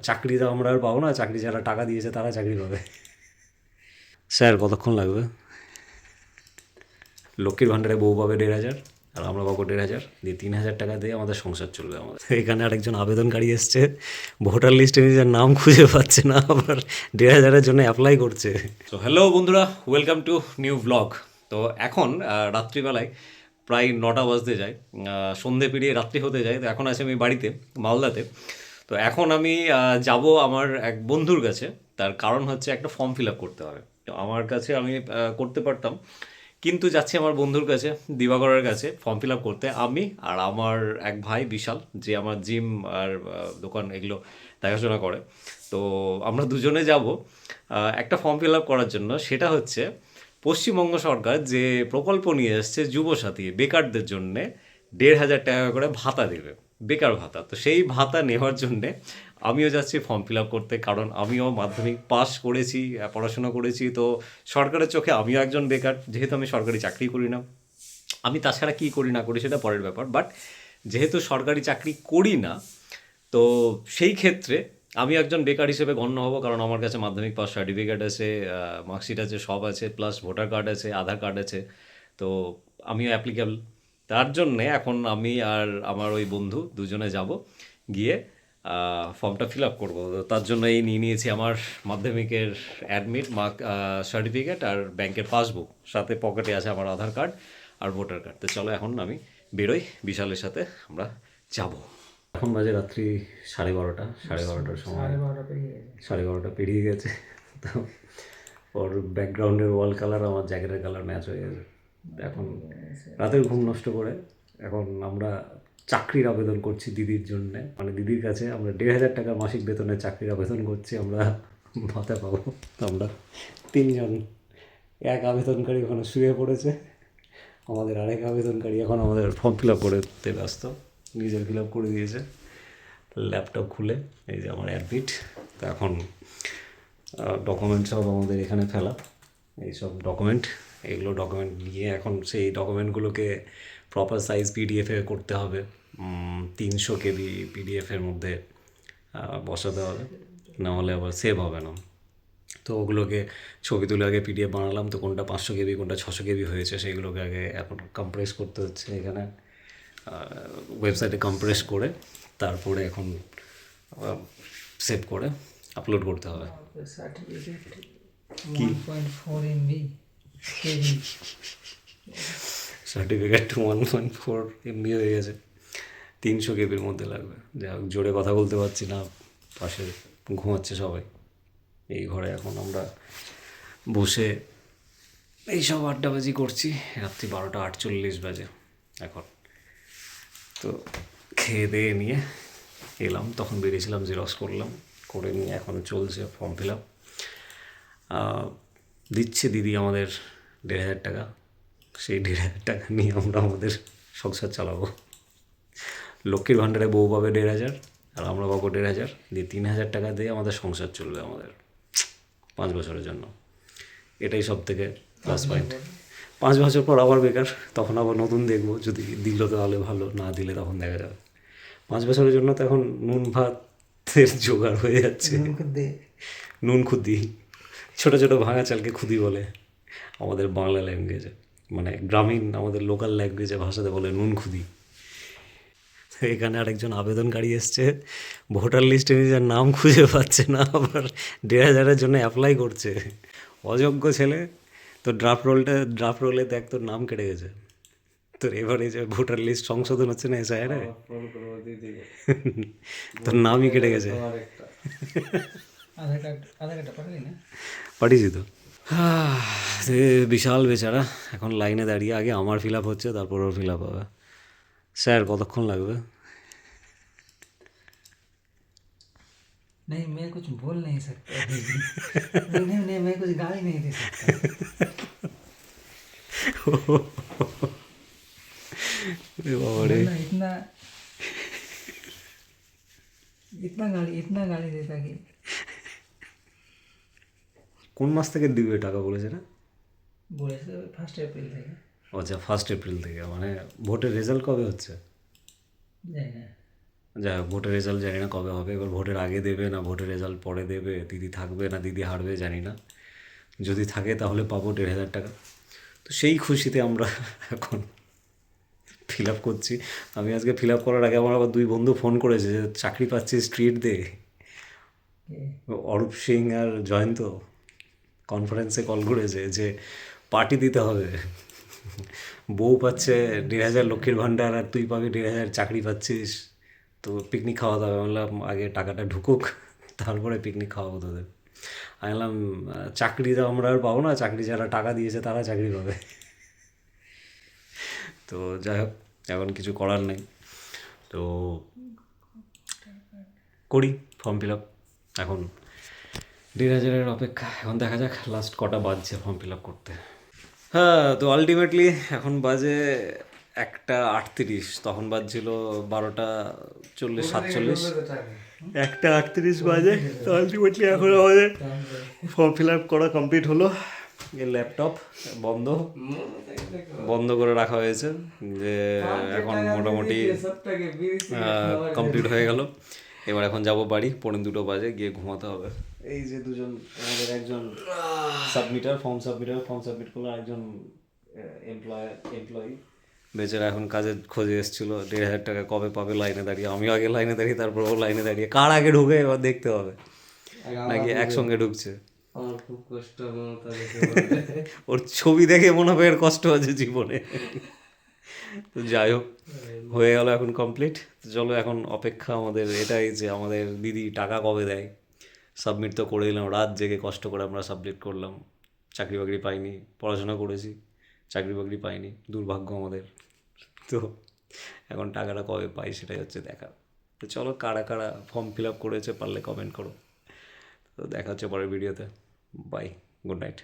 চাকরি তো আমরা আর পাবো না, চাকরি যারা টাকা দিয়েছে তারা চাকরি পাবে। স্যার কতক্ষণ লাগবে? লক্ষ্মীর ভাণ্ডারে বউ পাবে 1,500 আর আমরা পাবো 1,500, দিয়ে 3,000 টাকা দিয়ে আমাদের সংসার চলবে আমাদের। এখানে আরেকজন আবেদনকারী এসছে, ভোটার লিস্টে নিজের নাম খুঁজে পাচ্ছে না, আবার 1,500-এর জন্য অ্যাপ্লাই করছে। তো হ্যালো বন্ধুরা, ওয়েলকাম টু নিউ ব্লগ। তো এখন রাত্রিবেলায় প্রায় 9টা বাজতে যায়, সন্ধে পেরিয়ে রাত্রি হতে যায়। তো এখন আছি আমি বাড়িতে, মালদাতে। তো এখন আমি যাব আমার এক বন্ধুর কাছে। তার কারণ হচ্ছে একটা ফর্ম ফিল আপ করতে হবে। তো আমার কাছে আমি করতে পারতাম, কিন্তু যাচ্ছি আমার বন্ধুর কাছে, দিবাকরের কাছে ফর্ম ফিল আপ করতে। আমি আর আমার এক ভাই বিশাল, যে আমার জিম আর দোকান এগুলো দেখাশোনা করে। তো আমরা দুজনে যাব একটা ফর্ম ফিল আপ করার জন্য। সেটা হচ্ছে পশ্চিমবঙ্গ সরকার যে প্রকল্প নিয়ে এসছে যুবসাথী, বেকারদের জন্যে 1,500 টাকা করে ভাতা দেবে, বেকার ভাতা। তো সেই ভাতা নেওয়ার জন্যে আমিও যাচ্ছি ফর্ম ফিল আপ করতে, কারণ আমিও মাধ্যমিক পাস করেছি, পড়াশোনা করেছি। তো সরকারের চোখে আমিও একজন বেকার, যেহেতু আমি সরকারি চাকরি করি না। আমি তাছাড়া কী করি না করি সেটা পরের ব্যাপার, বাট যেহেতু সরকারি চাকরি করি না, তো সেই ক্ষেত্রে আমি একজন বেকার হিসেবে গণ্য হব, কারণ আমার কাছে মাধ্যমিক পাস সার্টিফিকেট আছে, মার্কশিট আছে, সব আছে, প্লাস ভোটার কার্ড আছে, আধার কার্ড আছে। তো আমিও অ্যাপ্লিকেবল। তার জন্যে এখন আমি আর আমার ওই বন্ধু দুজনে যাব, গিয়ে ফর্মটা ফিল আপ করবো। তো তার জন্য এই নিয়ে নিয়েছি আমার মাধ্যমিকের অ্যাডমিট, মার্ক সার্টিফিকেট আর ব্যাংকের পাসবুক, সাথে পকেটে আছে আমার আধার কার্ড আর ভোটার কার্ড। তো চলো এখন আমি বেরোই, বিশালের সাথে আমরা যাব। এখন বাজে রাত্রি 12:30, 12:30টার সময়, 12:30 পেরিয়ে গেছে। তো ওর ব্যাকগ্রাউন্ডের ওয়াল কালার আমার জ্যাকেটের কালার ম্যাচ হয়ে গেছে। এখন রাতের ঘুম নষ্ট করে এখন আমরা চাকরির আবেদন করছি দিদির জন্যে, মানে দিদির কাছে আমরা 1,500 টাকা মাসিক বেতনে চাকরির আবেদন করছি, আমরা ভাতা পাবো। আমরা 3জন, এক আবেদনকারী ওখানে শুয়ে পড়েছে, আমাদের আরেক আবেদনকারী এখন আমাদের ফর্ম ফিল আপ করতে ব্যস্ত, নিজের ফিল আপ করে দিয়েছে ল্যাপটপ খুলে। এই যে আমার অ্যাডমিট। তো এখন ডকুমেন্ট সব আমাদের এখানে ফেলা, এইসব ডকুমেন্ট, এগুলো ডকুমেন্ট নিয়ে এখন সেই ডকুমেন্টগুলোকে প্রপার সাইজ পিডিএফে করতে হবে। 300 কেবি পিডিএফের মধ্যে বসাতে হবে, নাহলে আবার সেভ হবে না। তো ওগুলোকে ছবি তুলে আগে পিডিএফ বানালাম। তো কোনটা 500 কেবি কোনটা 600 কেবি হয়েছে সেইগুলোকে আগে এখন কম্প্রেস করতে হচ্ছে এখানে ওয়েবসাইটে কম্প্রেস করে, তারপরে এখন সেভ করে আপলোড করতে হবে। কি সার্টিফিকেট 1.4 MB হয়ে গেছে, 300 কেবির মধ্যে লাগবে। যাই হোক, জোরে কথা বলতে পারছি না, পাশে ঘুমাচ্ছে সবাই। এই ঘরে এখন আমরা বসে এইসব আড্ডাবাজি করছি। রাত্রি 12:48 বাজে এখন। তো খেয়ে দিয়ে নিয়ে এলাম, তখন বেরিয়েছিলাম, জেরক্স করলাম, করে নিয়ে এখন চলছে ফর্ম ফিল আপ। দিচ্ছে দিদি আমাদের 1,500 টাকা, সেই 1,500 টাকা নিয়ে আমরা আমাদের সংসার চালাবো। লক্ষ্মীর ভাণ্ডারে বউ পাবে 1,500 আর আমরা পাবো 1,500, দিয়ে 3,000 টাকা দিয়ে আমাদের সংসার চলবে আমাদের 5 বছরের জন্য। এটাই সব থেকে প্লাস পয়েন্ট। 5 বছর পর আবার বেকার, তখন আবার নতুন দেখবো, যদি দিল তাহলে ভালো, না দিলে তখন দেখা যাবে। 5 বছরের জন্য তো এখন নুন ভাতের জোগাড় হয়ে যাচ্ছে। নুন খুদি, ছোটো ছোটো ভাঙা চালকে খুদি বলে আমাদের বাংলা ল্যাঙ্গুয়েজে, মানে গ্রামীণ আমাদের লোকাল ল্যাঙ্গুয়েজে ভাষাতে বলে নুন খুদি। এখানে আরেকজন আবেদনকারী এসছে, ভোটার লিস্টে নিজের নাম খুঁজে পাচ্ছে না, আবার 1,500-এর জন্য অ্যাপ্লাই করছে। অযোগ্য ছেলে। তো ড্রাফট রোলে দেখ তোর নাম কেটে গেছে। তোর এবারে যে ভোটার লিস্ট সংশোধন হচ্ছে না এসআইআরে, তোর নামই কেটে গেছে। পাঠিয়েছি তো। বিশাল বেচারা এখন লাইনে দাঁড়িয়ে, আগে আমার ফিল আপ হচ্ছে, তারপর ওর ফিল আপ হবে। স্যার কতক্ষণ লাগবে? नहीं, मैं कुछ बोल नहीं सकता अभी। नहीं, मैं कुछ गाली नहीं दे सकता। बाबा रे, वरना इतना गाली देता कि কোন মাস থেকে দিবে টাকা বলেছে না? বলেছে 1 এপ্রিল থেকে। আচ্ছা, 1 এপ্রিল থেকে, মানে ভোটের রেজাল্ট কবে হচ্ছে? জানি না। যাই হোক, ভোটের রেজাল্ট জানি না কবে হবে, এবার ভোটের আগে দেবে না ভোটের রেজাল্ট পরে দেবে, দিদি থাকবে না দিদি হারবে জানি না, যদি থাকে তাহলে পাবো 1,500 টাকা। তো সেই খুশিতে আমরা এখন ফিল আপ করছি। আমি আজকে ফিল আপ করার আগে আমার আবার 2 বন্ধু ফোন করেছে যে চাকরি পাচ্ছি স্ট্রিট দে, অরূপ সিং আর জয়ন্ত কনফারেন্সে কল করেছে যে পার্টি দিতে হবে, বউ পাচ্ছে 1,500 লক্ষ্মীর ভাণ্ডার আর তুই পাবি 1,500 চাকরি পাচ্ছিস, তো পিকনিক খাওয়াতে হবে। বললাম আগে টাকাটা ঢুকুক তারপরে পিকনিক খাওয়াবো তোদের। আমি বললাম চাকরি তো আমরা আর পাবো না, চাকরি যারা টাকা দিয়েছে তারা চাকরি পাবে। তো যাই হোক, এখন কিছু করার নেই, তো করি ফর্ম ফিল আপ। এখন 1,500-এর অপেক্ষা, এখন দেখা যাক লাস্ট কটা বাজছে ফর্ম ফিল আপ করতে। হ্যাঁ, তো আলটিমেটলি এখন বাজে 1:38, তখন বাজছিল 12:40-47, 1:38 বাজে। তো আলটিমেটলি এখন আমাদের ফর্ম ফিল আপ করা কমপ্লিট হলো। এই ল্যাপটপ বন্ধ করে রাখা হয়েছে, যে এখন মোটামুটি কমপ্লিট হয়ে গেল। এবার এখন যাব বাড়ি, 2:45 বাজে, গিয়ে ঘুমাতে হবে। এই যে দুজন, আমাদের একজন ফর্ম সাবমিট করলো, একজন এমপ্লয়ি বেচারা এখন কাজের খোঁজে এসেছিল, 1,500 টাকা কবে পাবে লাইনে দাঁড়িয়ে। আমিও আগে লাইনে দাঁড়িয়ে, তারপর ও লাইনে দাঁড়িয়ে, কার আগে ঢুকে এবার দেখতে হবে, নাকি একসঙ্গে ঢুকছে। আমার খুব কষ্ট মমতা দেখে ওর ছবি দেখে মনে হবে এর কষ্ট আছে জীবনে। তো যাই হোক, হয়ে গেল এখন কমপ্লিট। তো চলো এখন অপেক্ষা আমাদের এটাই যে আমাদের দিদি টাকা কবে দেয়। সাবমিট তো করে দিলাম, রাত জেগে কষ্ট করে আমরা সাবমিট করলাম, চাকরি বাকরি পাইনি, পড়াশোনা করেছি, চাকরি বাকরি পাইনি, দুর্ভাগ্য আমাদের। তো এখন টাকাটা কবে পাই সেটাই হচ্ছে দেখা। তো চলো, কারা কারা ফর্ম ফিল আপ করেছে পারলে কমেন্ট করো। তো দেখা হচ্ছে পরের ভিডিওতে। Bye, good night.